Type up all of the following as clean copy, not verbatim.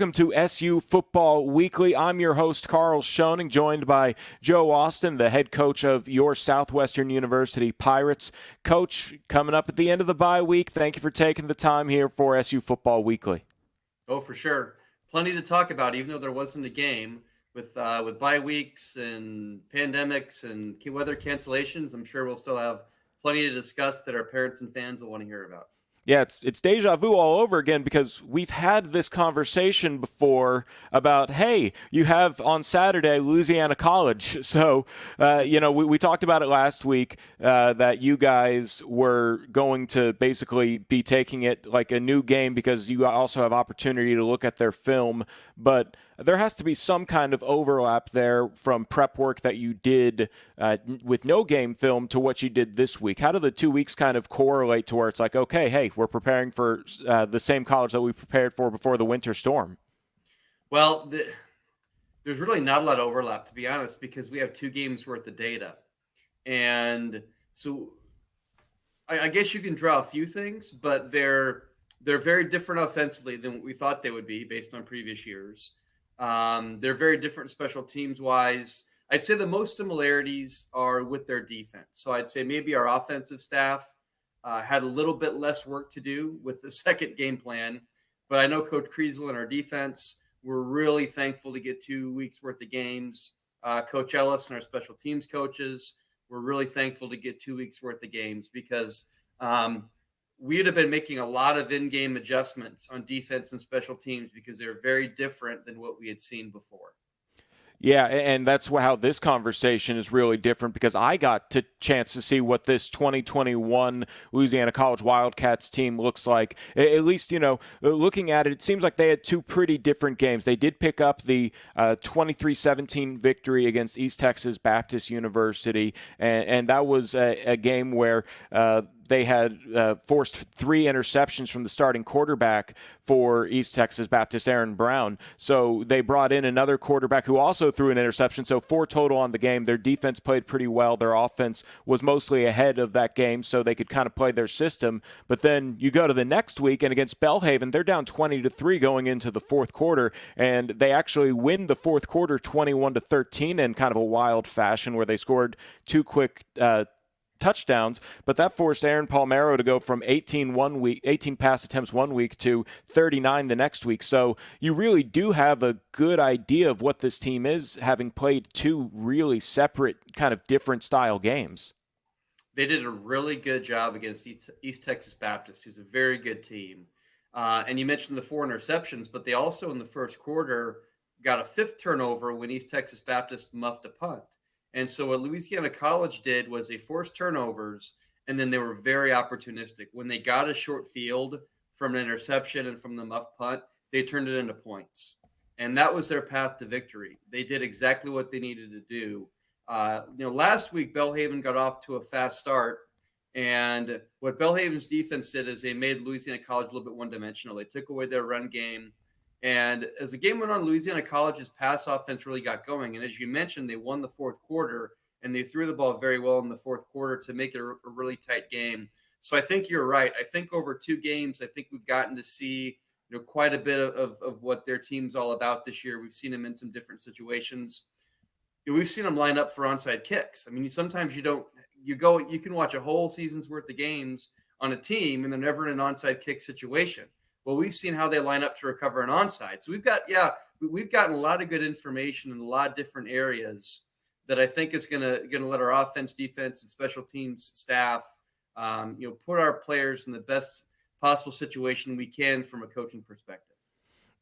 Welcome to SU Football Weekly. I'm your host, Carl Schoening, joined by Joe Austin, the head coach of your Southwestern University Pirates. Coach, coming up at the end of the bye week, thank you for taking the time here for SU Football Weekly. Oh, for sure. Plenty to talk about, even though there wasn't a game. With bye weeks and pandemics and weather cancellations, I'm sure we'll still have plenty to discuss that our parents and fans will want to hear about. Yeah, it's deja vu all over again because we've had this conversation before about, hey, you have on Saturday Louisiana College. So, we talked about it last week that you guys were going to basically be taking it like a new game because you also have opportunity to look at their film. But there has to be some kind of overlap there from prep work that you did with no game film to what you did this week. How do the 2 weeks kind of correlate to where it's like, okay, hey, we're preparing for the same college that we prepared for before the winter storm? Well, there's really not a lot of overlap, to be honest, because we have 2 games worth of data. And so I guess you can draw a few things, but they're very different offensively than what we thought they would be based on previous years. They're very different special teams wise. I'd say the most similarities are with their defense. So I'd say maybe our offensive staff had a little bit less work to do with the second game plan. But I know Coach Kriesel and our defense were really thankful to get 2 weeks worth of games. Coach Ellis and our special teams coaches were really thankful to get 2 weeks worth of games because we'd have been making a lot of in-game adjustments on defense and special teams because they're very different than what we had seen before. Yeah, and that's how this conversation is really different because I got a chance to see what this 2021 Louisiana College Wildcats team looks like. At least, looking at it, it seems like they had 2 pretty different games. They did pick up the 23-17 victory against East Texas Baptist University, and that was a game where they had forced 3 interceptions from the starting quarterback for East Texas Baptist, Aaron Brown. So they brought in another quarterback who also threw an interception. So 4 total on the game. Their defense played pretty well. Their offense was mostly ahead of that game, so they could kind of play their system. But then you go to the next week, and against Belhaven, they're down 20-3 going into the fourth quarter, and they actually win the fourth quarter 21-13 in kind of a wild fashion where they scored 2 quick touchdowns, but that forced Aaron Palmero to go from 18 pass attempts 1 week to 39 the next week. So you really do have a good idea of what this team is, having played 2 really separate, kind of different style games. They did a really good job against East Texas Baptist, who's a very good team. And you mentioned the 4 interceptions, but they also in the first quarter got a 5th turnover when East Texas Baptist muffed a punt. And so what Louisiana College did was they forced turnovers, and then they were very opportunistic. When they got a short field from an interception and from the muff punt, they turned it into points. And that was their path to victory. They did exactly what they needed to do. Last week, Belhaven got off to a fast start. And what Belhaven's defense did is they made Louisiana College a little bit one-dimensional. They took away their run game. And as the game went on, Louisiana College's pass offense really got going. And as you mentioned, they won the fourth quarter, and they threw the ball very well in the fourth quarter to make it a really tight game. So I think you're right. I think over 2 games, I think we've gotten to see quite a bit of what their team's all about this year. We've seen them in some different situations. We've seen them line up for onside kicks. I mean, sometimes you can watch a whole season's worth of games on a team, and they're never in an onside kick situation. Well, we've seen how they line up to recover an onside. So we've gotten a lot of good information in a lot of different areas that I think is going to let our offense, defense, and special teams staff, put our players in the best possible situation we can from a coaching perspective.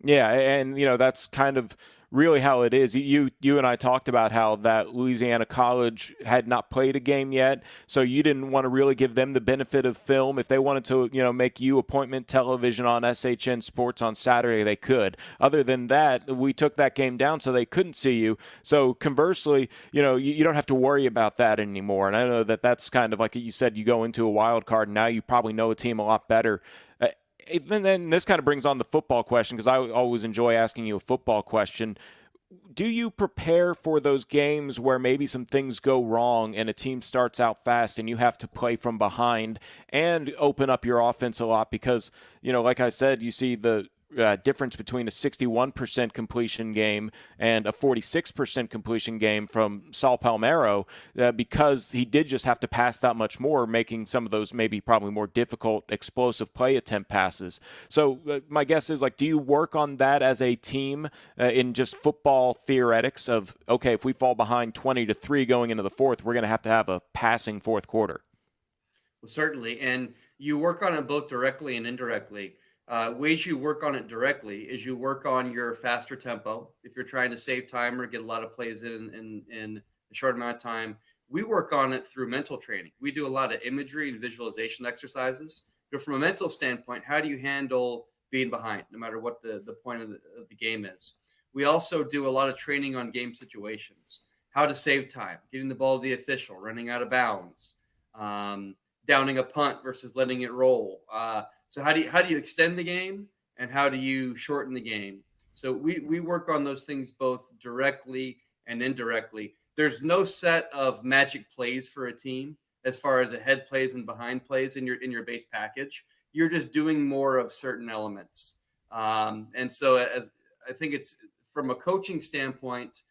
Yeah, and that's kind of really how it is. You and I talked about how that Louisiana College had not played a game yet, so you didn't want to really give them the benefit of film. If they wanted to, make you appointment television on SHN Sports on Saturday, they could. Other than that, we took that game down so they couldn't see you. So conversely, you don't have to worry about that anymore. And I know that that's kind of like you said, you go into a wild card, and now you probably know a team a lot better. And then this kind of brings on the football question, because I always enjoy asking you a football question. Do you prepare for those games where maybe some things go wrong and a team starts out fast and you have to play from behind and open up your offense a lot? Because, like I said, you see the difference between a 61% completion game and a 46% completion game from Saul Palmero, because he did just have to pass that much more, making some of those maybe probably more difficult explosive play attempt passes. So my guess is, like, do you work on that as a team in just football theoretics of, okay, if we fall behind 20-3 going into the fourth, we're going to have a passing fourth quarter? Well, certainly. And you work on it both directly and indirectly. Ways you work on it directly is you work on your faster tempo. If you're trying to save time or get a lot of plays in a short amount of time, we work on it through mental training. We do a lot of imagery and visualization exercises. But from a mental standpoint, how do you handle being behind, no matter what the point of the game is? We also do a lot of training on game situations, how to save time, getting the ball to the official, running out of bounds, downing a punt versus letting it roll. So how do you extend the game, and how do you shorten the game? So we work on those things both directly and indirectly. There's no set of magic plays for a team as far as ahead plays and behind plays in your base package. You're just doing more of certain elements. And so as I think it's from a coaching standpoint,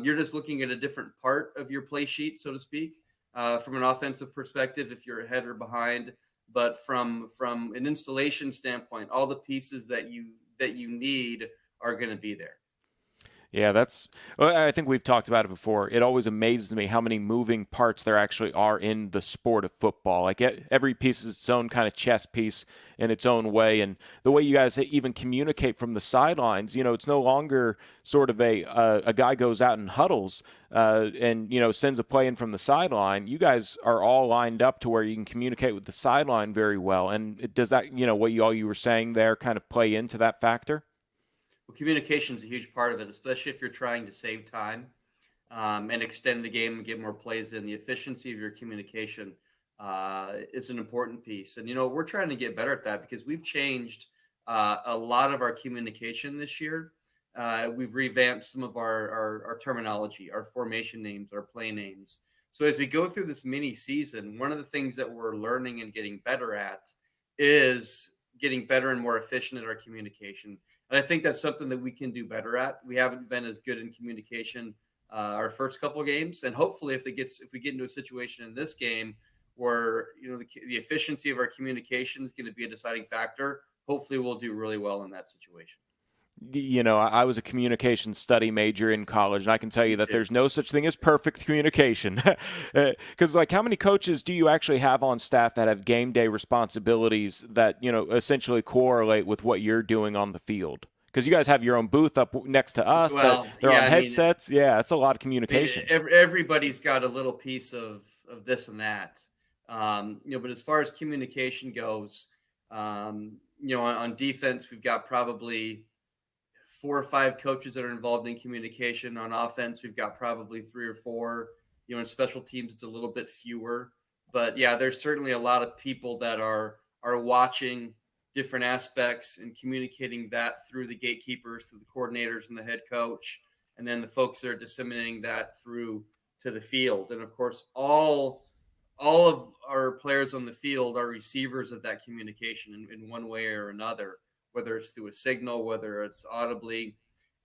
you're just looking at a different part of your play sheet, so to speak, from an offensive perspective, if you're ahead or behind. But from an installation standpoint, all the pieces that you need are going to be there. Yeah, I think we've talked about it before. It always amazes me how many moving parts there actually are in the sport of football. Like, every piece is its own kind of chess piece in its own way. And the way you guys even communicate from the sidelines, it's no longer sort of a guy goes out and huddles and, sends a play in from the sideline. You guys are all lined up to where you can communicate with the sideline very well. And does that, what you were saying there kind of play into that factor? Well, communication is a huge part of it, especially if you're trying to save time and extend the game and get more plays in. The efficiency of your communication is an important piece. And, we're trying to get better at that because we've changed a lot of our communication this year. We've revamped some of our terminology, our formation names, our play names. So as we go through this mini season, one of the things that we're learning and getting better at is getting better and more efficient at our communication. And I think that's something that we can do better at. We haven't been as good in communication our first couple of games, and hopefully, if we get into a situation in this game where the efficiency of our communication is going to be a deciding factor, hopefully, we'll do really well in that situation. I was a communication study major in college, and I can tell you that there's no such thing as perfect communication. Because, how many coaches do you actually have on staff that have game day responsibilities that, essentially correlate with what you're doing on the field? Because you guys have your own booth up next to us. Well, they're on headsets. That's a lot of communication. Everybody's got a little piece of this and that. But as far as communication goes, on defense, we've got probably 4 or 5 coaches that are involved in communication. On offense, we've got probably 3 or 4. In special teams, it's a little bit fewer. But yeah, there's certainly a lot of people that are watching different aspects and communicating that through the gatekeepers, through the coordinators and the head coach, and then the folks that are disseminating that through to the field. And of course, all of our players on the field are receivers of that communication in one way or another, whether it's through a signal, whether it's audibly.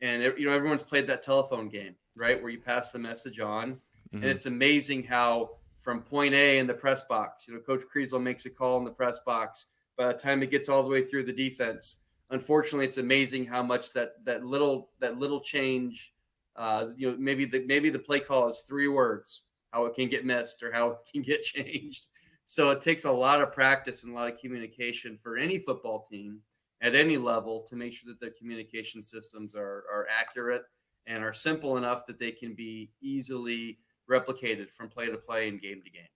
And, everyone's played that telephone game, right, where you pass the message on. Mm-hmm. And it's amazing how from point A in the press box, Coach Kriesel makes a call in the press box. By the time it gets all the way through the defense, unfortunately, it's amazing how much that little change, maybe the play call is 3 words, how it can get missed or how it can get changed. So it takes a lot of practice and a lot of communication for any football team at any level to make sure that their communication systems are accurate and are simple enough that they can be easily replicated from play to play and game to game.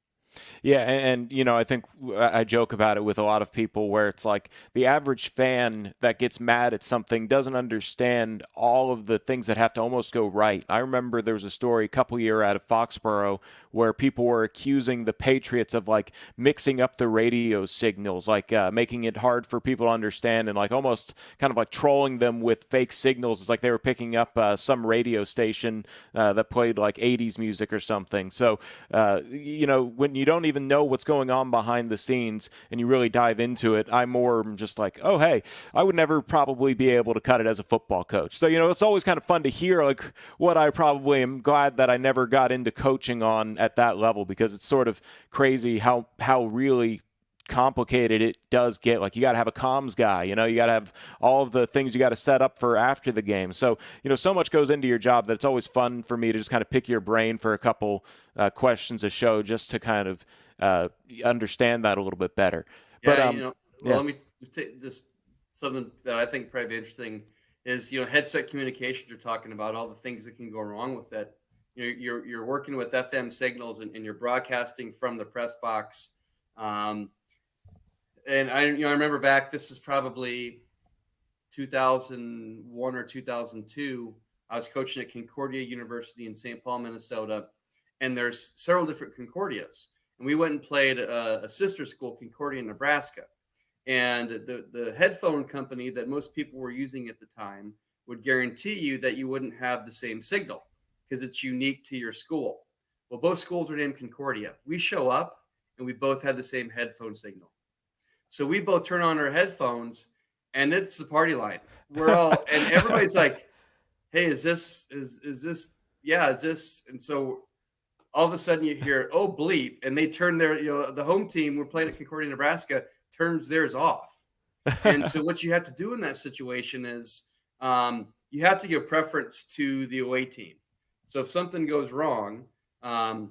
Yeah, and I think I joke about it with a lot of people where it's like the average fan that gets mad at something doesn't understand all of the things that have to almost go right. I remember there was a story a couple years out of Foxborough where people were accusing the Patriots of mixing up the radio signals, making it hard for people to understand and almost kind of trolling them with fake signals. It's like they were picking up some radio station that played 80s music or something. So, when you don't even know what's going on behind the scenes and you really dive into it, I more am just like, oh, hey, I would never probably be able to cut it as a football coach. So, it's always kind of fun to hear like what I probably am glad that I never got into coaching on at that level, because it's sort of crazy how really complicated it does get. Like, you got to have a comms guy, you got to have all of the things you got to set up for after the game. So, so much goes into your job that it's always fun for me to just kind of pick your brain for a couple questions a show just to kind of understand that a little bit better. Yeah, yeah. let me take just something that I think probably interesting is, headset communications. You're talking about all the things that can go wrong with that. You're working with FM signals and you're broadcasting from the press box. And I remember back, this is probably 2001 or 2002. I was coaching at Concordia University in St. Paul, Minnesota, and there's several different Concordias. And we went and played a sister school, Concordia, Nebraska. And the headphone company that most people were using at the time would guarantee you that you wouldn't have the same signal because it's unique to your school. Well, both schools are named Concordia. We show up and we both had the same headphone signal. So we both turn on our headphones and it's the party line. We're all, and everybody's like, hey, is this? Yeah, is this? And so all of a sudden you hear, oh, bleep. And they turn their, the home team, we're playing at Concordia, Nebraska, turns theirs off. And so what you have to do in that situation is you have to give preference to the away team. So if something goes wrong, the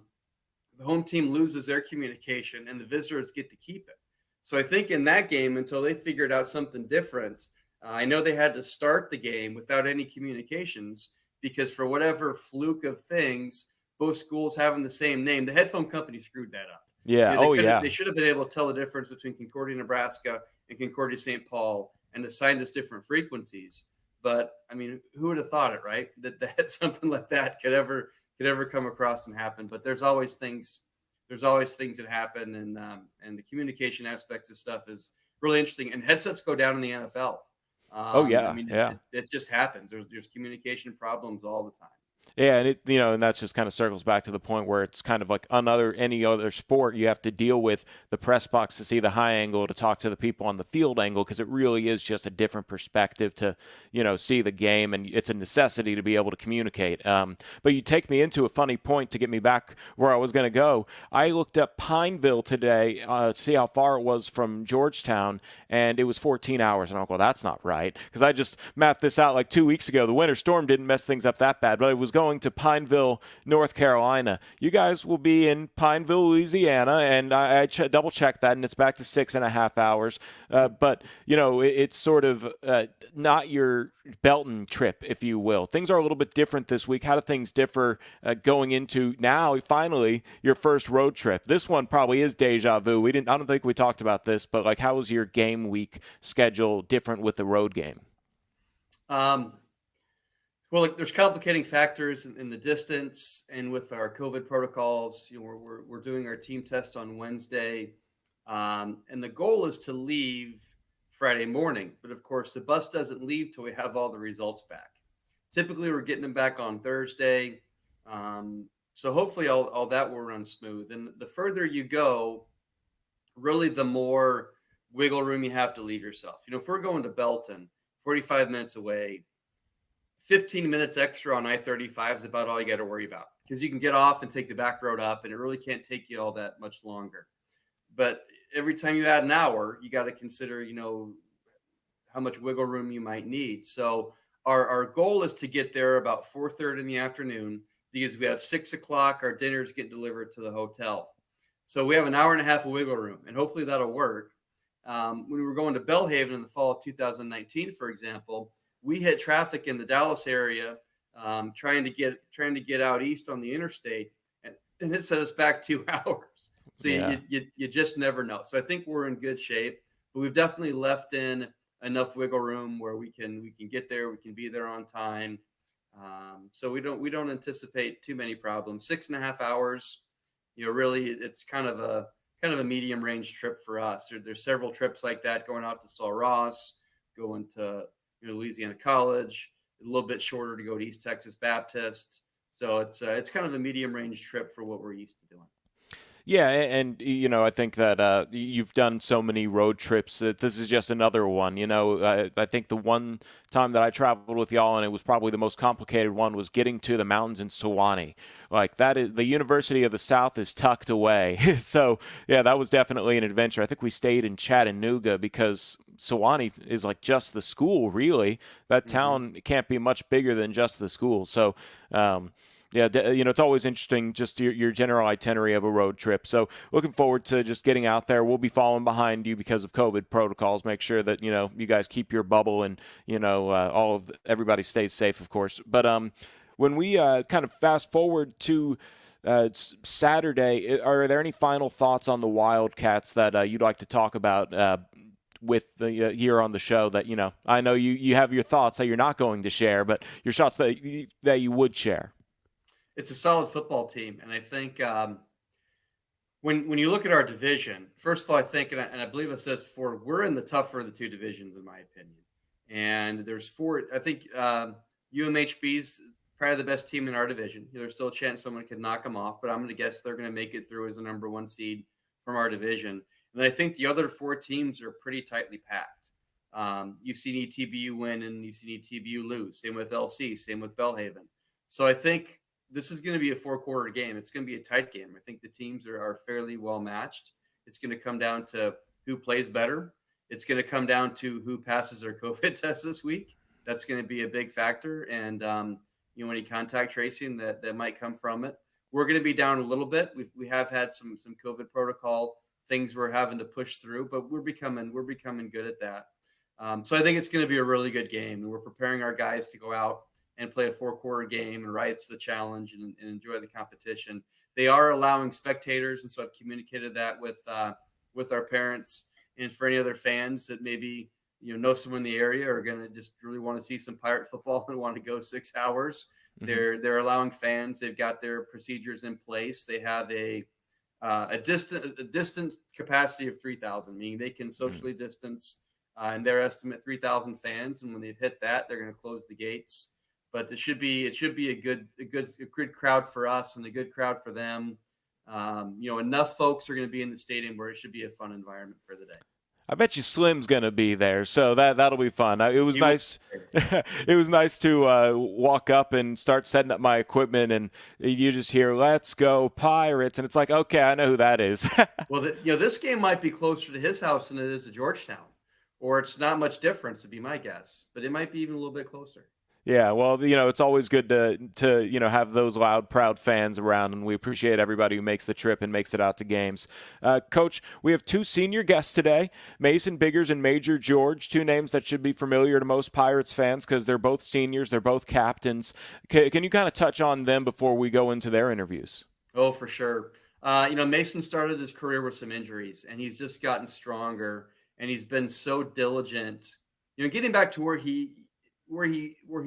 home team loses their communication and the visitors get to keep it. So I think in that game, until they figured out something different, I know they had to start the game without any communications because for whatever fluke of things, both schools having the same name, the headphone company screwed that up. Yeah. They should have been able to tell the difference between Concordia, Nebraska and Concordia, St. Paul and assigned us different frequencies. But I mean, who would have thought it, right? That something like that could ever come across and happen. But there's always things that happen, and the communication aspects of stuff is really interesting. And headsets go down in the NFL. It just happens. There's communication problems all the time. Yeah, and and that just kind of circles back to the point where it's kind of like any other sport. You have to deal with the press box to see the high angle, to talk to the people on the field angle, because it really is just a different perspective to, see the game, and it's a necessity to be able to communicate. But you take me into a funny point to get me back where I was going to go. I looked up Pineville today to see how far it was from Georgetown, and it was 14 hours. And I'm like, well, that's not right, because I just mapped this out like 2 weeks ago. The winter storm didn't mess things up that bad, but it was going to Pineville, North Carolina. You guys will be in Pineville, Louisiana, and I double checked that, and it's back to 6.5 hours. But it's sort of not your Belton trip, if you will. Things are a little bit different this week. How do things differ going into now? Finally, your first road trip. This one probably is deja vu. I don't think we talked about this, but like, how was your game week schedule different with the road game? Well, there's complicating factors in the distance and with our COVID protocols. We're doing our team test on Wednesday, and the goal is to leave Friday morning. But of course, the bus doesn't leave till we have all the results back. Typically, we're getting them back on Thursday, so hopefully all that will run smooth. And the further you go, really, the more wiggle room you have to leave yourself. If we're going to Belton, 45 minutes away, 15 minutes extra on I-35 is about all you got to worry about, because you can get off and take the back road up, and it really can't take you all that much longer. But every time you add an hour, you got to consider, how much wiggle room you might need. So our goal is to get there about 4:30 in the afternoon, because we have 6 o'clock, our dinners get delivered to the hotel. So we have an hour and a half of wiggle room, and hopefully that'll work. When we were going to Belhaven in the fall of 2019, for example, we hit traffic in the Dallas area, trying to get out east on the interstate, and it set us back 2 hours. So yeah. you just never know. So I think we're in good shape, but we've definitely left in enough wiggle room where we can get there, we can be there on time. So we don't anticipate too many problems. 6.5 hours, really, it's kind of a medium range trip for us. There's several trips like that, going out to Sul Ross, going to Louisiana College, a little bit shorter to go to East Texas Baptist. So it's kind of a medium range trip for what we're used to doing. Yeah, and I think that you've done so many road trips that this is just another one. I think the one time that I traveled with y'all, and it was probably the most complicated one, was getting to the mountains in Sewanee. Like that is the University of the South is tucked away. So yeah, that was definitely an adventure. I think we stayed in Chattanooga because Sewanee is like just the school, really. That Hmm. town can't be much bigger than just the school. So. Yeah, it's always interesting just your general itinerary of a road trip. So looking forward to just getting out there. We'll be following behind you because of COVID protocols. Make sure that you guys keep your bubble and all of everybody stays safe, of course. But when we kind of fast forward to Saturday, are there any final thoughts on the Wildcats that you'd like to talk about? With the here on the show that I know you have your thoughts that you're not going to share, but your thoughts that you would share. It's a solid football team, and I think when you look at our division, first of all, I think, and I believe I said this before, we're in the tougher of the two divisions, in my opinion. And there's four. I think UMHB's probably the best team in our division. There's still a chance someone could knock them off, but I'm going to guess they're going to make it through as the number one seed from our division. And then I think the other four teams are pretty tightly packed. You've seen ETBU win and you've seen ETBU lose. Same with LC. Same with Belhaven. So I think this is going to be a four-quarter game. It's going to be a tight game. I think the teams are fairly well matched. It's going to come down to who plays better. It's going to come down to who passes their COVID test this week. That's going to be a big factor, and any contact tracing that might come from it. We're going to be down a little bit. We have had some COVID protocol things we're having to push through, but we're becoming good at that. So I think it's going to be a really good game, and we're preparing our guys to go out and play a four-quarter game and rise to the challenge and enjoy the competition. They are allowing spectators, and so I've communicated that with our parents and for any other fans that maybe know someone in the area are going to just really want to see some Pirate football and want to go 6 hours. Mm-hmm. They're allowing fans. They've got their procedures in place. They have a distance capacity of 3,000, meaning they can socially distance. And their estimate 3,000 fans, and when they've hit that, they're going to close the gates. But it should be a good crowd for us and a good crowd for them. Enough folks are going to be in the stadium where it should be a fun environment for the day. I bet you Slim's gonna be there, so that'll be fun. It was nice. It was nice to walk up and start setting up my equipment, and you just hear "Let's go Pirates," and it's like, okay, I know who that is. Well, this game might be closer to his house than it is to Georgetown, or it's not much difference, to be my guess, but it might be even a little bit closer. Yeah, well, it's always good to have those loud, proud fans around, and we appreciate everybody who makes the trip and makes it out to games. Coach, we have two senior guests today, Mason Biggers and Major George, two names that should be familiar to most Pirates fans because they're both seniors, they're both captains. Can you kind of touch on them before we go into their interviews? Oh, for sure. Mason started his career with some injuries, and he's just gotten stronger, and he's been so diligent. Getting back to where he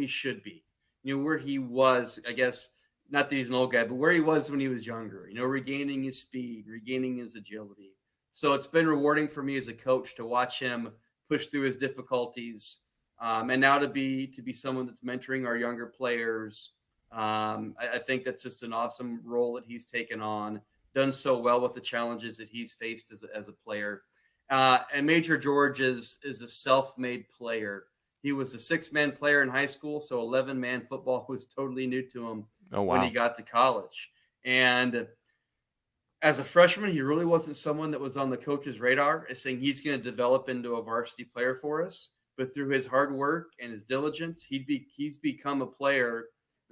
should be, where he was, I guess, not that he's an old guy, but where he was when he was younger, regaining his speed, regaining his agility. So it's been rewarding for me as a coach to watch him push through his difficulties. And now to be someone that's mentoring our younger players. I think that's just an awesome role that he's taken on, done so well with the challenges that he's faced as a player. And Major George is a self-made player. He was a 6-man player in high school, so 11-man football was totally new to him when he got to college. And as a freshman, he really wasn't someone that was on the coach's radar as saying he's going to develop into a varsity player for us. But through his hard work and his diligence, he's become a player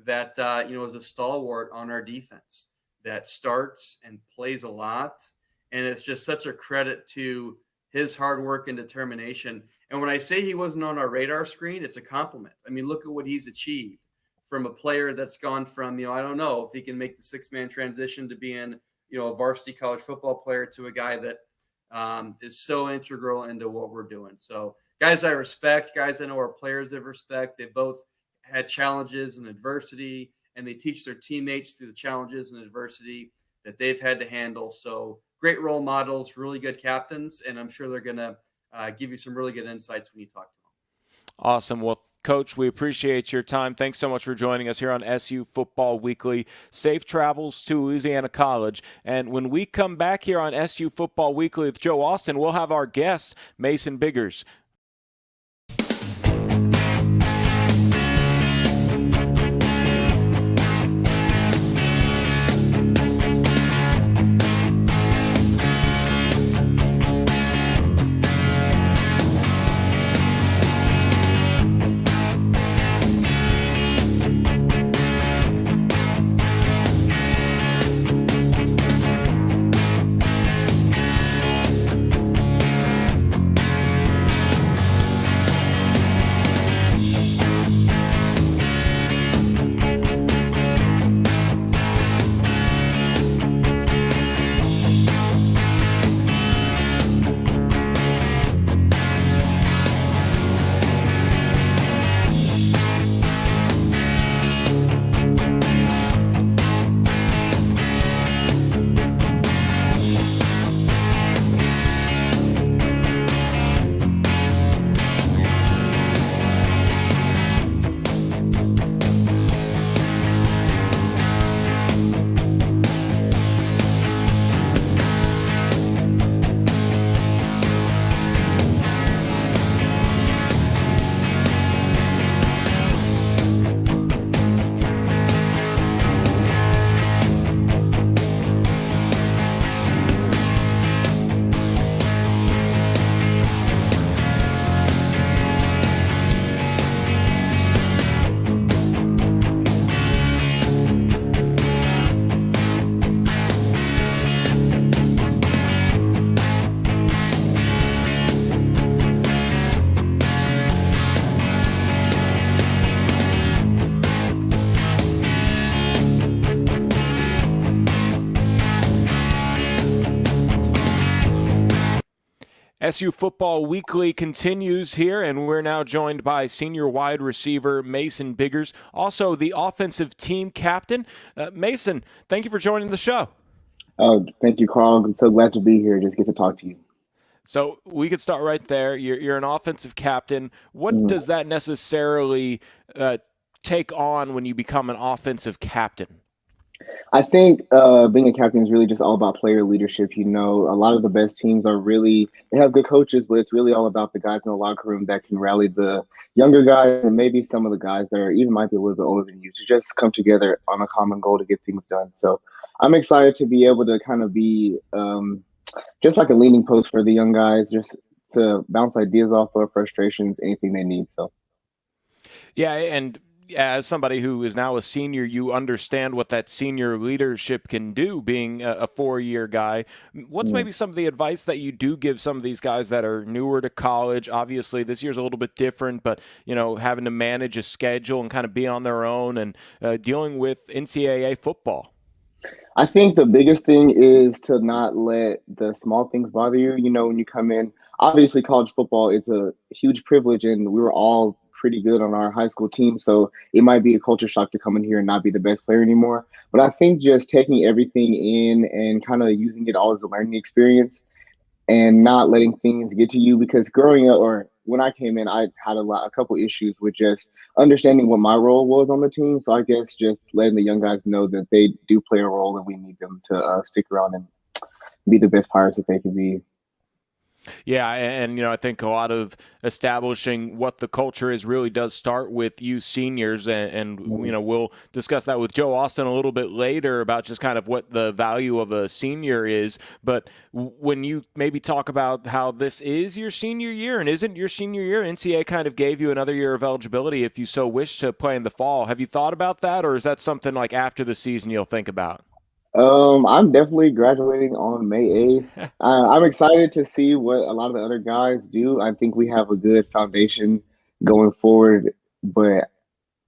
that is a stalwart on our defense that starts and plays a lot. And it's just such a credit to his hard work and determination. And when I say he wasn't on our radar screen, it's a compliment. I mean, look at what he's achieved from a player that's gone from, I don't know if he can make the 6-man transition to being, a varsity college football player to a guy that is so integral into what we're doing. So guys I respect, guys I know are players of respect. They both had challenges and adversity, and they teach their teammates through the challenges and adversity that they've had to handle. So great role models, really good captains, and I'm sure they're going to give you some really good insights when you talk to them. Awesome. Well, Coach, we appreciate your time. Thanks so much for joining us here on SU Football Weekly. Safe travels to Louisiana College. And when we come back here on SU Football Weekly with Joe Austin, we'll have our guest, Mason Biggers. SU Football Weekly continues here, and we're now joined by senior wide receiver Mason Biggers, also the offensive team captain. Mason, thank you for joining the show. Oh, thank you, Carl. I'm so glad to be here. Just get to talk to you. So we could start right there. You're an offensive captain. What does that necessarily take on when you become an offensive captain? I think being a captain is really just all about player leadership. You know, a lot of the best teams they have good coaches, but it's really all about the guys in the locker room that can rally the younger guys and maybe some of the guys that might be a little bit older than you to just come together on a common goal to get things done. So I'm excited to be able to kind of be just like a leaning post for the young guys, just to bounce ideas off of, frustrations, anything they need. So, yeah, and as somebody who is now a senior, you understand what that senior leadership can do, being a four-year guy. What's maybe some of the advice that you do give some of these guys that are newer to college? Obviously, this year's a little bit different, but, having to manage a schedule and kind of be on their own and dealing with NCAA football. I think the biggest thing is to not let the small things bother you. You know, when you come in, obviously college football is a huge privilege, and we were all pretty good on our high school team. So it might be a culture shock to come in here and not be the best player anymore. But I think just taking everything in and kind of using it all as a learning experience and not letting things get to you, because growing up, or when I came in, I had a couple issues with just understanding what my role was on the team. So I guess just letting the young guys know that they do play a role and we need them to stick around and be the best Pirates that they can be. Yeah, and I think a lot of establishing what the culture is really does start with you seniors, and we'll discuss that with Joe Austin a little bit later about just kind of what the value of a senior is. But when you maybe talk about how this is your senior year and isn't your senior year, NCAA kind of gave you another year of eligibility if you so wish to play in the fall. Have you thought about that, or is that something like after the season you'll think about? I'm definitely graduating on May 8th. I'm excited to see what a lot of the other guys do. I think we have a good foundation going forward, but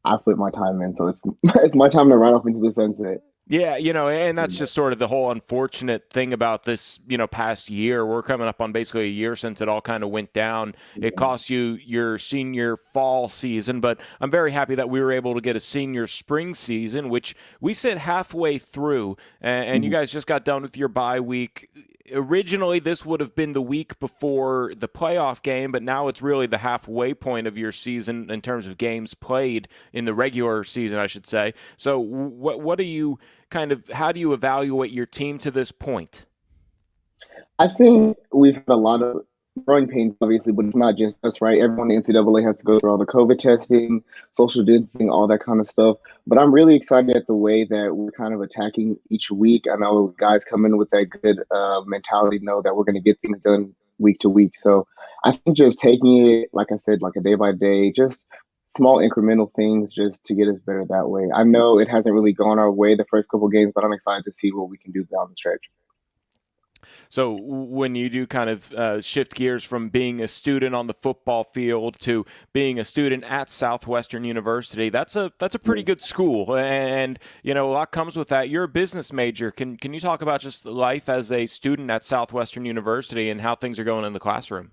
I put my time in, so it's my time to ride off into the sunset. Yeah, and that's just sort of the whole unfortunate thing about this, past year. We're coming up on basically a year since it all kind of went down. It cost you your senior fall season, but I'm very happy that we were able to get a senior spring season, which we sit halfway through, and you guys just got done with your bye week. Originally, this would have been the week before the playoff game, but now it's really the halfway point of your season in terms of games played in the regular season, I should say. So, what do you how do you evaluate your team to this point? I think we've had a lot of growing pains, obviously, but it's not just us, right? Everyone in the NCAA has to go through all the COVID testing, social distancing, all that kind of stuff. But I'm really excited at the way that we're kind of attacking each week. I know guys come in with that good mentality, know that we're going to get things done week to week. So I think just taking it, like I said, like a day by day, just small incremental things just to get us better that way. I know it hasn't really gone our way the first couple games, but I'm excited to see what we can do down the stretch. So when you do kind of shift gears from being a student on the football field to being a student at Southwestern University, that's a pretty good school, and a lot comes with that. You're a business major. Can you talk about just life as a student at Southwestern University and how things are going in the classroom?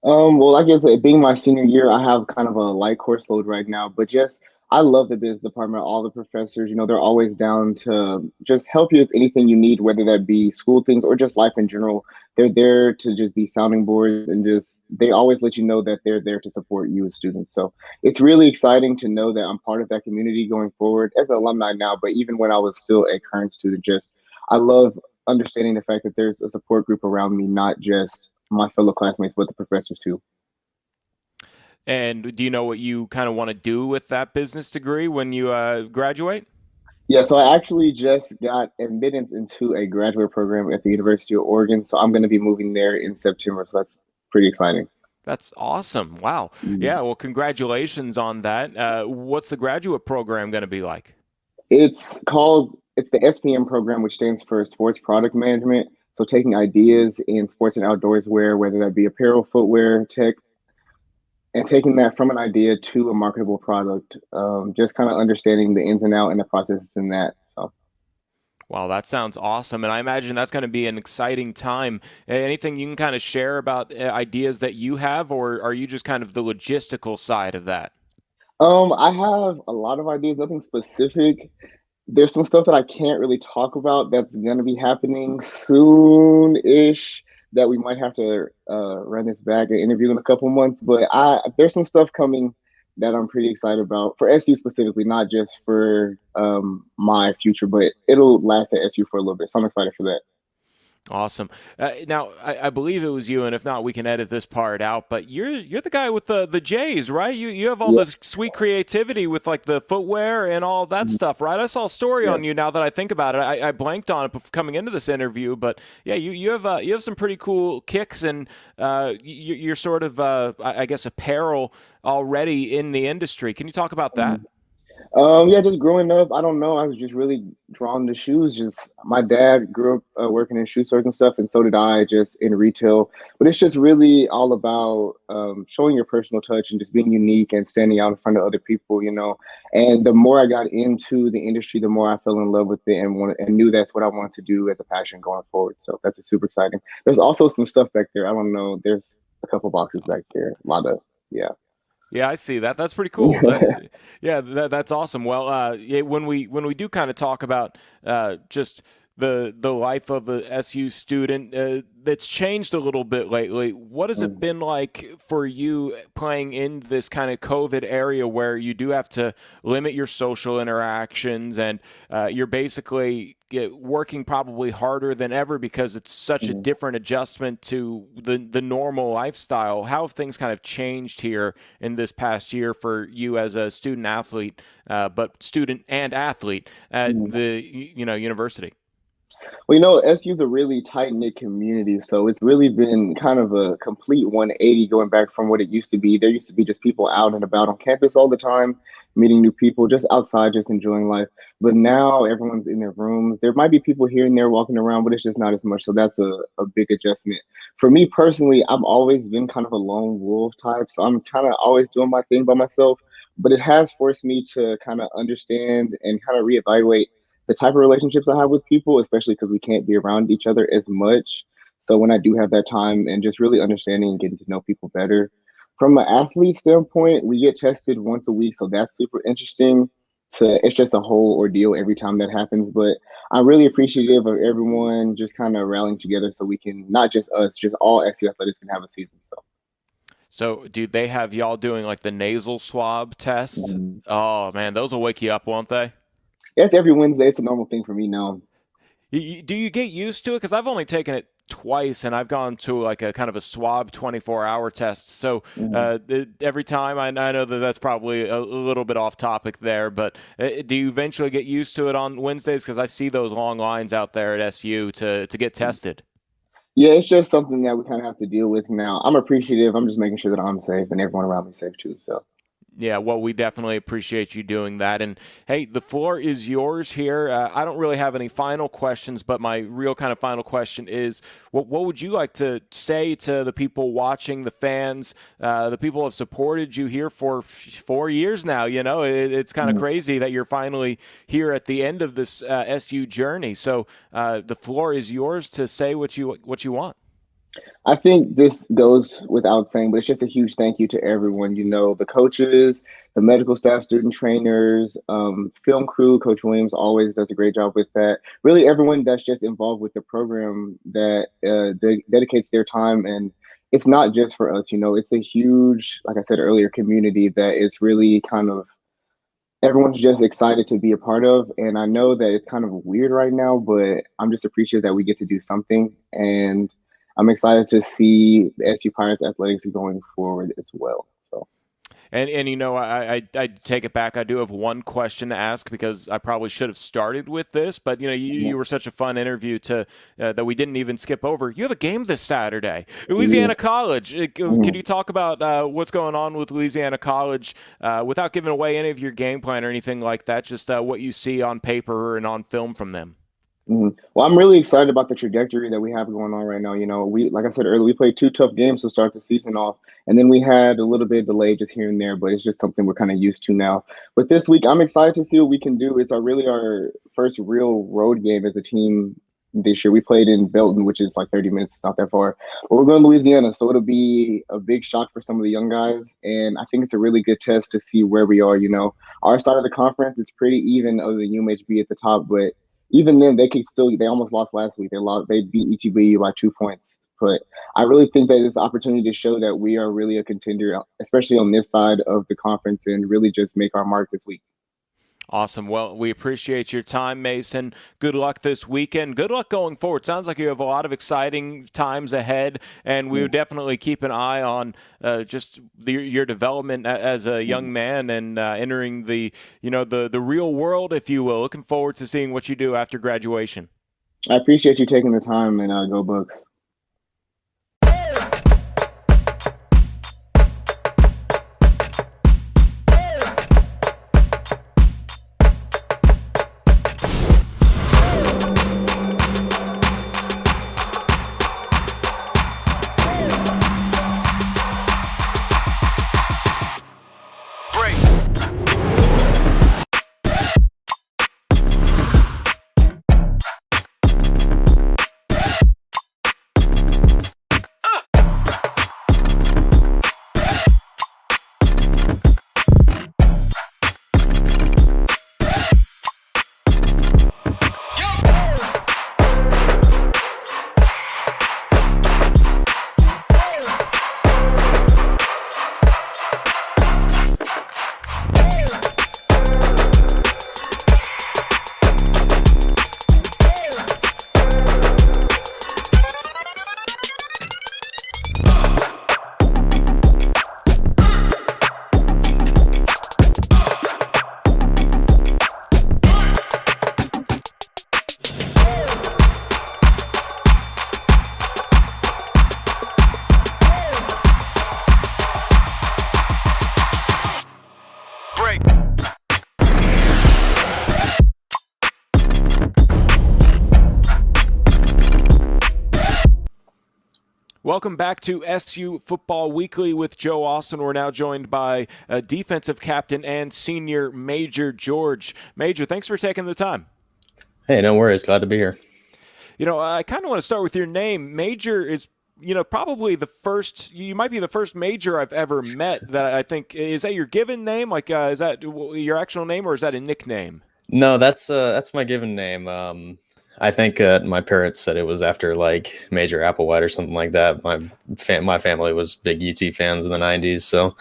Well, like I said, being my senior year, I have kind of a light course load right now, but just I love the business department. All the professors, they're always down to just help you with anything you need, whether that be school things or just life in general. They're there to just be sounding boards and just they always let you know that they're there to support you as students. So it's really exciting to know that I'm part of that community going forward as an alumni now, but even when I was still a current student, just I love understanding the fact that there's a support group around me, not just my fellow classmates, but the professors too. And do you know what you kind of want to do with that business degree when you graduate? Yeah, so I actually just got admittance into a graduate program at the University of Oregon. So I'm going to be moving there in September. So that's pretty exciting. That's awesome. Wow. Mhm. Yeah. Well, congratulations on that. What's the graduate program going to be like? It's the SPM program, which stands for Sports Product Management. So taking ideas in sports and outdoors wear, whether that be apparel, footwear, tech, and taking that from an idea to a marketable product, just kind of understanding the ins and out and the processes in that. So. Wow, that sounds awesome. And I imagine that's going to be an exciting time. Anything you can kind of share about ideas that you have, or are you just kind of the logistical side of that? I have a lot of ideas, nothing specific. There's some stuff that I can't really talk about that's gonna be happening soon-ish that we might have to run this back and interview in a couple months. But I there's some stuff coming that I'm pretty excited about for SU specifically, not just for my future, but it'll last at SU for a little bit. So I'm excited for that. Awesome. Now, I believe it was you, and if not, we can edit this part out. But you're the guy with the J's, right? You have all Yeah, this sweet creativity with like the footwear and all that mhm, stuff, right? I saw a story yeah. on you. Now that I think about it, I blanked on it coming into this interview, but yeah, you have some pretty cool kicks, and you're sort of I guess apparel already in the industry. Can you talk about that? Mhm. Yeah, just growing up, I don't know. I was just really drawn to shoes. Just my dad grew up working in shoe stores and stuff, and so did I, just in retail. But it's just really all about showing your personal touch and just being unique and standing out in front of other people. And the more I got into the industry, the more I fell in love with it and knew that's what I wanted to do as a passion going forward. So that's super exciting. There's also some stuff back there. I don't know. There's a couple boxes back there. A lot of yeah. Yeah, I see that. That's pretty cool. Yeah, that's awesome. Well, yeah, when we do kind of talk about just the life of a SU student, that's changed a little bit lately. What has it been like for you playing in this kind of COVID area where you do have to limit your social interactions and you're basically working probably harder than ever because it's such a Mhm. different adjustment to the normal lifestyle. How have things kind of changed here in this past year for you as a student athlete, but student and athlete at Mhm. the university? Well, SU is a really tight knit community, so it's really been kind of a complete 180 going back from what it used to be. There used to be just people out and about on campus all the time, meeting new people, just outside, just enjoying life. But now everyone's in their rooms. There might be people here and there walking around, but it's just not as much. So that's a big adjustment. For me personally, I've always been kind of a lone wolf type, so I'm kind of always doing my thing by myself. But it has forced me to kind of understand and kind of reevaluate the type of relationships I have with people, especially because we can't be around each other as much. So when I do have that time and just really understanding and getting to know people better. From an athlete standpoint, we get tested once a week, so that's super interesting. It's just a whole ordeal every time that happens. But I'm really appreciative of everyone just kind of rallying together so we can, not just us, just all SU athletics can have a season. So, do they have y'all doing like the nasal swab test? Mhm. Oh man, those will wake you up, won't they? It's every Wednesday. It's a normal thing for me now. Do you get used to it? Because I've only taken it twice, and I've gone to like a kind of a swab 24-hour test. So Mhm. every time, I know that that's probably a little bit off topic there, but do you eventually get used to it on Wednesdays? Because I see those long lines out there at SU to get tested. Yeah, it's just something that we kind of have to deal with now. I'm appreciative. I'm just making sure that I'm safe and everyone around me safe too. So. Yeah, well, we definitely appreciate you doing that. And hey, the floor is yours here. I don't really have any final questions, but my real kind of final question is what would you like to say to the people watching, the fans, the people who have supported you here for 4 years now? You know, it's kind of crazy that you're finally here at the end of this SU journey. So the floor is yours to say what you want. I think this goes without saying, but it's just a huge thank you to everyone. You know, the coaches, the medical staff, student trainers, film crew. Coach Williams always does a great job with that. Really, everyone that's just involved with the program that dedicates their time. And it's not just for us, you know, it's a huge, like I said earlier, community that is really kind of everyone's just excited to be a part of. And I know that it's kind of weird right now, but I'm just appreciative that we get to do something. And I'm excited to see the SU Pirates athletics going forward as well. So. And you know, I take it back. I do have one question to ask because I probably should have started with this, but you know, you were such a fun interview to that we didn't even skip over. You have a game this Saturday, Louisiana College. Can you talk about what's going on with Louisiana College without giving away any of your game plan or anything like that? Just what you see on paper and on film from them. Well, I'm really excited about the trajectory that we have going on right now. You know, like I said earlier, we played 2 tough games to start the season off, and then we had a little bit of delay just here and there, but it's just something we're kind of used to now. But this week, I'm excited to see what we can do. It's our first real road game as a team this year. We played in Belton, which is like 30 minutes. It's not that far, but we're going to Louisiana, so it'll be a big shock for some of the young guys, and I think it's a really good test to see where we are. You know, our side of the conference is pretty even, other than UMHB at the top, but even then, they almost lost last week. They beat ETBU by 2 points. But I really think that it's an opportunity to show that we are really a contender, especially on this side of the conference, and really just make our mark this week. Awesome. Well, we appreciate your time, Mason. Good luck this weekend. Good luck going forward. Sounds like you have a lot of exciting times ahead, and we would definitely keep an eye on just your development as a young man and entering the real world, if you will. Looking forward to seeing what you do after graduation. I appreciate you taking the time, and go Bucks. Welcome back to SU Football Weekly with Joe Austin. We're now joined by defensive captain and senior Major George. Major, thanks for taking the time. Hey, no worries. Glad to be here. I kind of want to start with your name. Major is, probably the first, you might be the first major I've ever met that I think, is that your given name? Like, is that your actual name or is that a nickname? No, that's my given name. I think my parents said it was after like Major Applewhite or something like that. My family was big UT fans in the '90s, so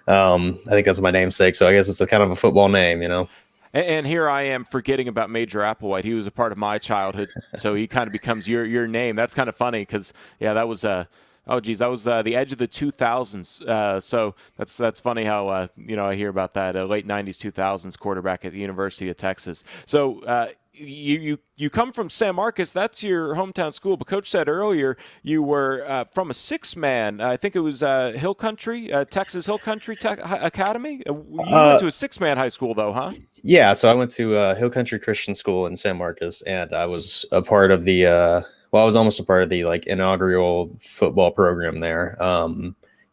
I think that's my namesake. So I guess it's a kind of a football name, you know. And here I am forgetting about Major Applewhite. He was a part of my childhood, so he kind of becomes your name. That's kind of funny because yeah, that was oh geez, that was the edge of the 2000s. So that's funny how I hear about that late 90s 2000s quarterback at the University of Texas. So you come from San Marcos. That's your hometown school. But Coach said earlier you were from a six-man. I think it was Hill Country, Texas Hill Country Academy. You went to a six-man high school though, huh? Yeah, so I went to Hill Country Christian School in San Marcos, and I was a part of the I was almost a part of the like inaugural football program there.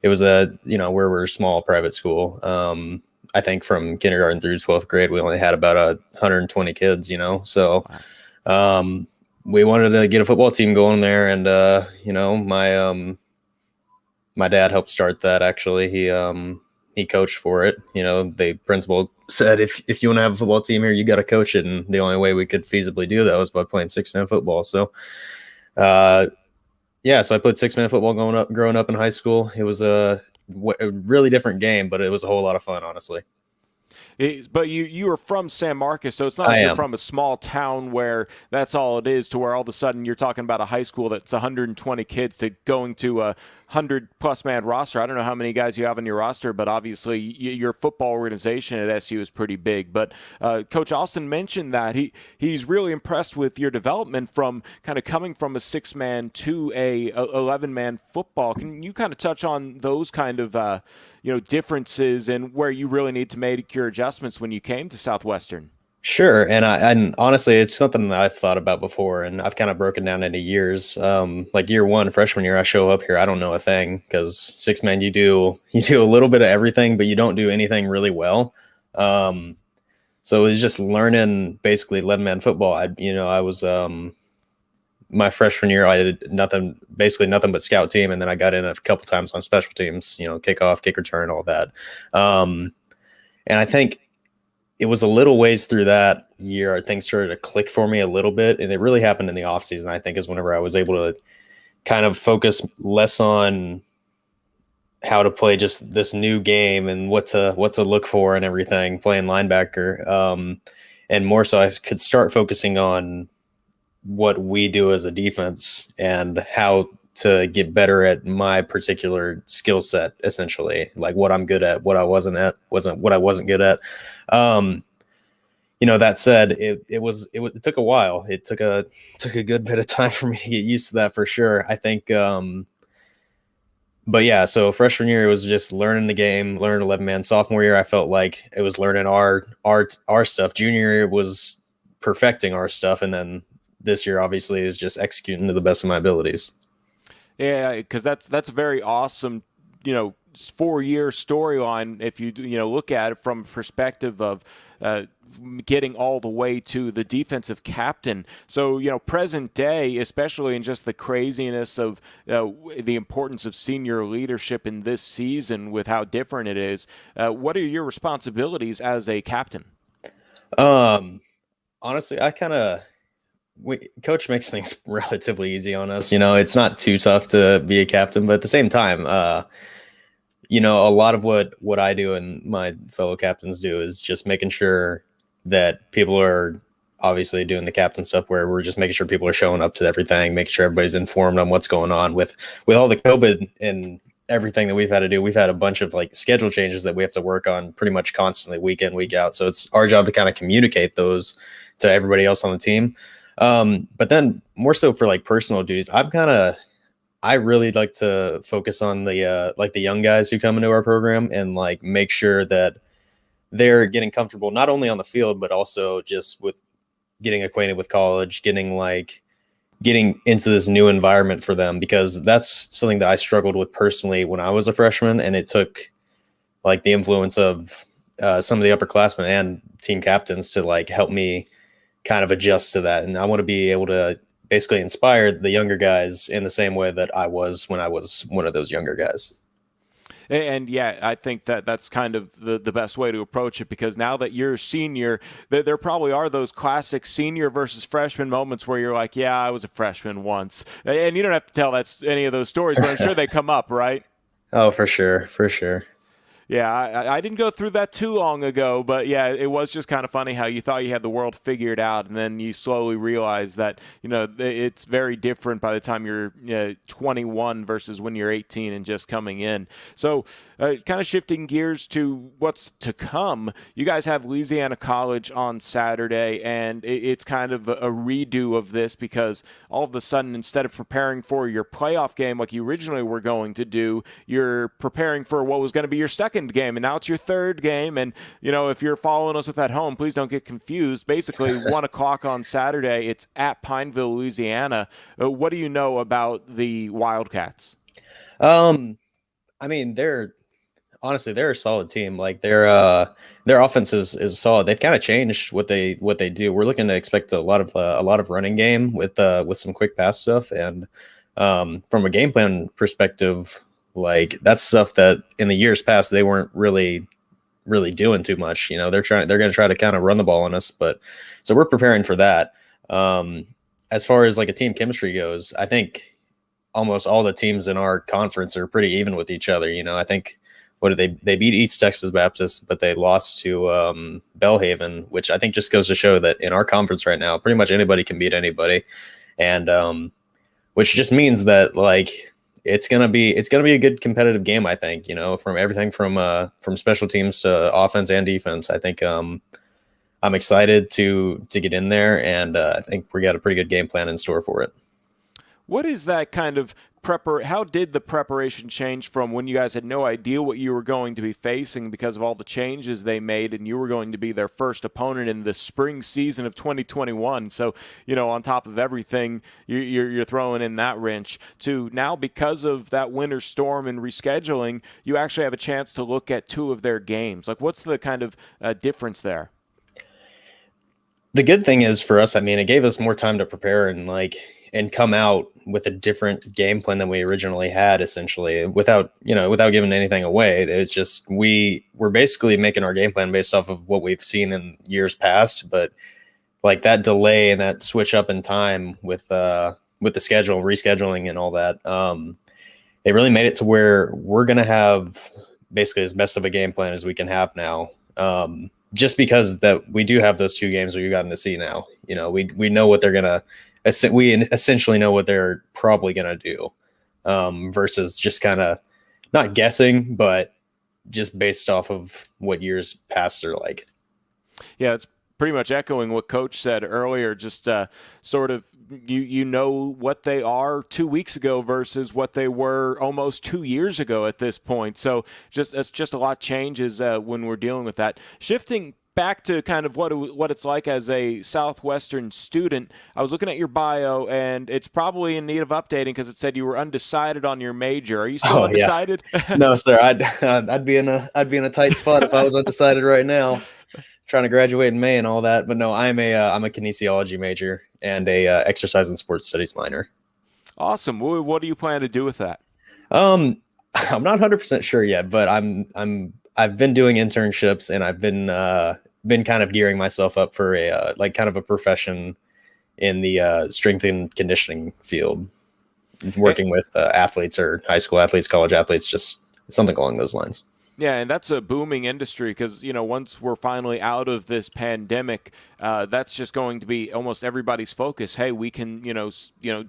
It was where we're a small private school. I think from kindergarten through 12th grade, we only had about 120 kids, so we wanted to get a football team going there. And, my dad helped start that. Actually, he coached for it. The principal said, if you want to have a football team here, you got to coach it. And the only way we could feasibly do that was by playing six-man football. So, so I played six-man football growing up in high school. It was a really different game, but it was a whole lot of fun, honestly. But you are from San Marcos, so it's not like you're from a small town where that's all it is, to where all of a sudden you're talking about a high school that's 120 kids to going to a 100-plus man roster. I don't know how many guys you have on your roster, but obviously your football organization at SU is pretty big. But Coach Austin mentioned that he's really impressed with your development from kind of coming from a six-man to a 11-man football. Can you kind of touch on those kind of differences and where you really need to make your adjustments when you came to Southwestern? Sure. And honestly, it's something that I've thought about before, and I've kind of broken down into years. Like year one, freshman year, I show up here, I don't know a thing, because six man, you do a little bit of everything, but you don't do anything really well. So it's just learning basically 11-man football. I was my freshman year, I did basically nothing but scout team, and then I got in a couple times on special teams, kickoff, kick return, all that. And I think it was a little ways through that year things started to click for me a little bit, and it really happened in the off season. I think is whenever I was able to kind of focus less on how to play just this new game and what to look for and everything, playing linebacker, and more so I could start focusing on what we do as a defense and how to get better at my particular skill set, essentially, like what I'm good at, what I wasn't good at. That said, it took a while. It took a good bit of time for me to get used to that, for sure. I think, but yeah, so freshman year, it was just learning the game, learning 11-man. Sophomore year, I felt like it was learning our stuff. Junior year was perfecting our stuff. And then this year, obviously, is just executing to the best of my abilities. Yeah, because that's a very awesome, 4-year storyline if you look at it from a perspective of getting all the way to the defensive captain. So present day, especially in just the craziness of the importance of senior leadership in this season with how different it is, what are your responsibilities as a captain? Honestly, Coach makes things relatively easy on us. It's not too tough to be a captain, but at the same time, a lot of what I do and my fellow captains do is just making sure that people are obviously doing the captain stuff, where we're just making sure people are showing up to everything, making sure everybody's informed on what's going on with all the COVID and everything that we've had to do. We've had a bunch of like schedule changes that we have to work on pretty much constantly, week in, week out. So it's our job to kind of communicate those to everybody else on the team. But then more so for like personal duties, I really like to focus on the young guys who come into our program and like make sure that they're getting comfortable, not only on the field, but also just with getting acquainted with college, getting into this new environment for them, because that's something that I struggled with personally when I was a freshman. And it took like the influence of some of the upperclassmen and team captains to like help me kind of adjust to that. And I want to be able to basically inspire the younger guys in the same way that I was when I was one of those younger guys. And yeah, I think that that's kind of the best way to approach it, because now that you're a senior, there probably are those classic senior versus freshman moments where you're like, yeah, I was a freshman once. And you don't have to tell any of those stories, but I'm sure they come up, right? Oh, for sure. For sure. Yeah, I didn't go through that too long ago, but yeah, it was just kind of funny how you thought you had the world figured out, and then you slowly realize that, it's very different by the time you're 21 versus when you're 18 and just coming in. So kind of shifting gears to what's to come, you guys have Louisiana College on Saturday, and it's kind of a redo of this, because all of a sudden, instead of preparing for your playoff game like you originally were going to do, you're preparing for what was going to be your second game, and now it's your third game. And if you're following us with at home, please don't get confused. Basically, 1:00 on Saturday, it's at Pineville, Louisiana. What do you know about the Wildcats? I mean, they're a solid team. Like their offense is solid. They've kind of changed what they do. We're looking to expect a lot of running game with some quick pass stuff. And from a game plan perspective, like that's stuff that in the years past they weren't really doing too much. They're going to try to kind of run the ball on us, but so we're preparing for that. As far as like a team chemistry goes, I think almost all the teams in our conference are pretty even with each other. I think they beat East Texas Baptist, but they lost to Belhaven, which I think just goes to show that in our conference right now, pretty much anybody can beat anybody. And which just means that like it's gonna be a good competitive game, I think, from everything from special teams to offense and defense. I think I'm excited to get in there, and I think we got a pretty good game plan in store for it. What is that kind of how did the preparation change from when you guys had no idea what you were going to be facing because of all the changes they made, and you were going to be their first opponent in the spring season of 2021? So, on top of everything, you're throwing in that wrench, to now, because of that winter storm and rescheduling, you actually have a chance to look at two of their games. Like, what's the kind of difference there? The good thing is for us, I mean, it gave us more time to prepare and come out with a different game plan than we originally had, essentially, without giving anything away. It's just we're basically making our game plan based off of what we've seen in years past, but like that delay and that switch up in time with the schedule, rescheduling and all that, it really made it to where we're going to have basically as best of a game plan as we can have now. Just because that we do have those two games where you've gotten to see now, we know what they're going to, we essentially know what they're probably going to do, versus just kind of not guessing, but just based off of what years past are like. Yeah, it's pretty much echoing what Coach said earlier, just sort of you know what they are 2 weeks ago versus what they were almost 2 years ago at this point. So it's just a lot changes when we're dealing with that. Shifting back to kind of what it's like as a Southwestern student, I was looking at your bio, and it's probably in need of updating because it said you were undecided on your major. Are you still undecided? Yeah. No, sir. I'd be in a tight spot if I was undecided right now, trying to graduate in May and all that. But no, I'm a kinesiology major and a exercise and sports studies minor. Awesome. What do you plan to do with that? I'm not 100% sure yet, but I've been doing internships, and I've been kind of gearing myself up for a kind of a profession in the strength and conditioning field, working with athletes or high school athletes, college athletes, just something along those lines. Yeah, and that's a booming industry because, once we're finally out of this pandemic, that's just going to be almost everybody's focus. Hey, we can,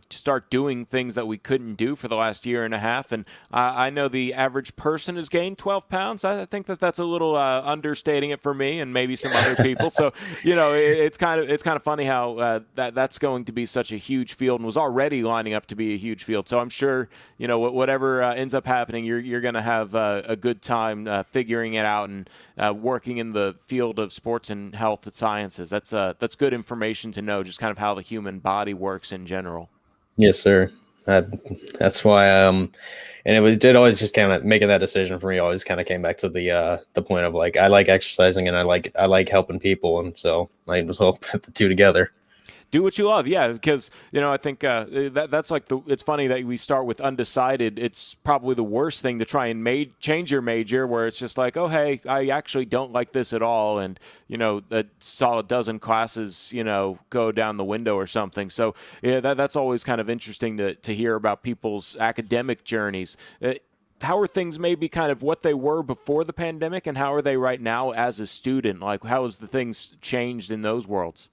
start doing things that we couldn't do for the last year and a half. And I know the average person has gained 12 pounds. I think that's a little understating it for me and maybe some other people. So, it's kind of funny how that's going to be such a huge field and was already lining up to be a huge field. So I'm sure, whatever ends up happening, you're going to have a good time figuring it out and working in the field of sports and health sciences. That's good information to know, just kind of how the human body works in general. Yes, sir. I, that's why and did always just kind of making that decision for me always kind of came back to the point of like I like exercising and I like helping people, and so I might as well put the two together. Do what you love, yeah, because I think that's like it's funny that we start with undecided. It's probably the worst thing to try and change your major, where it's just like, oh hey, I actually don't like this at all, and a solid dozen classes go down the window or something. So yeah, that's always kind of interesting to hear about people's academic journeys. How are things maybe kind of what they were before the pandemic, and how are they right now as a student? Like, how has the things changed in those worlds?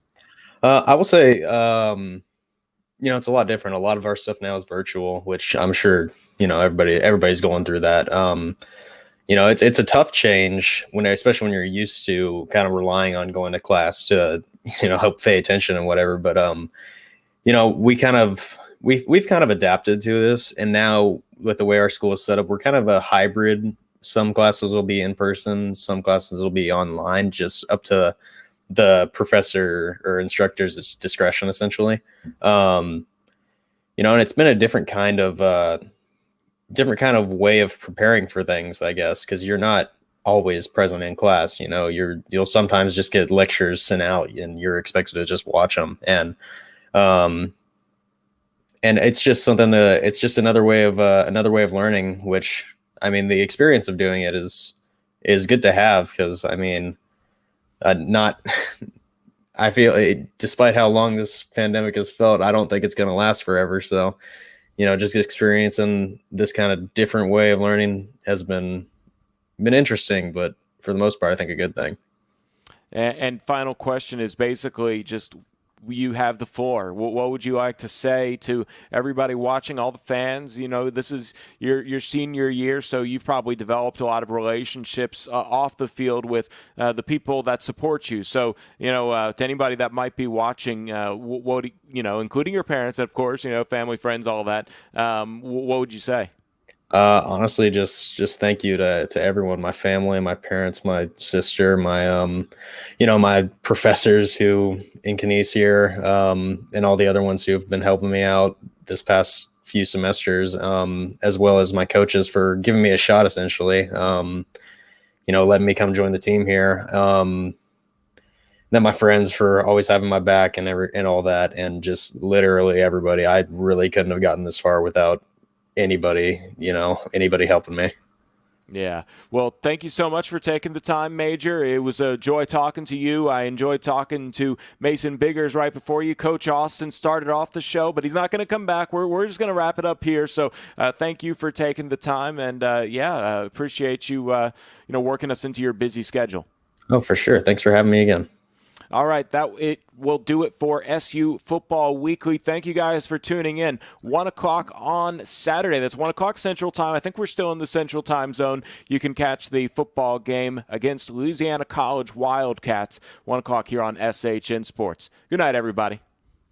I will say, it's a lot different. A lot of our stuff now is virtual, which I'm sure, everybody's going through that. It's a tough change especially when you're used to kind of relying on going to class to, help pay attention and whatever. But, we've kind of adapted to this. And now with the way our school is set up, we're kind of a hybrid. Some classes will be in person, some classes will be online, just up to the professor or instructor's discretion, essentially. And it's been a different kind of way of preparing for things, I guess, because you're not always present in class. You'll sometimes just get lectures sent out and you're expected to just watch them. And it's just it's just another way of learning, which, I mean, the experience of doing it is good to have, because I feel despite how long this pandemic has felt, I don't think it's going to last forever. So, just experiencing this kind of different way of learning has been interesting, but for the most part, I think a good thing. And final question is basically just, you have the floor. What would you like to say to everybody watching, all the fans? This is your senior year, so you've probably developed a lot of relationships off the field with the people that support you. So, to anybody that might be watching, what including your parents, of course, family, friends, all that, what would you say? Honestly, just thank you to everyone, my family, my parents, my sister, my my professors who in Kines here, and all the other ones who have been helping me out this past few semesters, as well as my coaches for giving me a shot, essentially. Letting me come join the team here. Then my friends for always having my back and all that, and just literally everybody. I really couldn't have gotten this far without anybody helping me. Yeah. Well, thank you so much for taking the time, Major. It was a joy talking to you. I enjoyed talking to Mason Biggers right before you. Coach Austin started off the show, but he's not going to come back. We're just going to wrap it up here. So thank you for taking the time, and appreciate you working us into your busy schedule. Oh, for sure. Thanks for having me again. All right, it will do it for SU Football Weekly. Thank you guys for tuning in. 1 o'clock on Saturday. That's 1 o'clock Central Time. I think we're still in the Central Time Zone. You can catch the football game against Louisiana College Wildcats, 1 o'clock here on SHN Sports. Good night, everybody.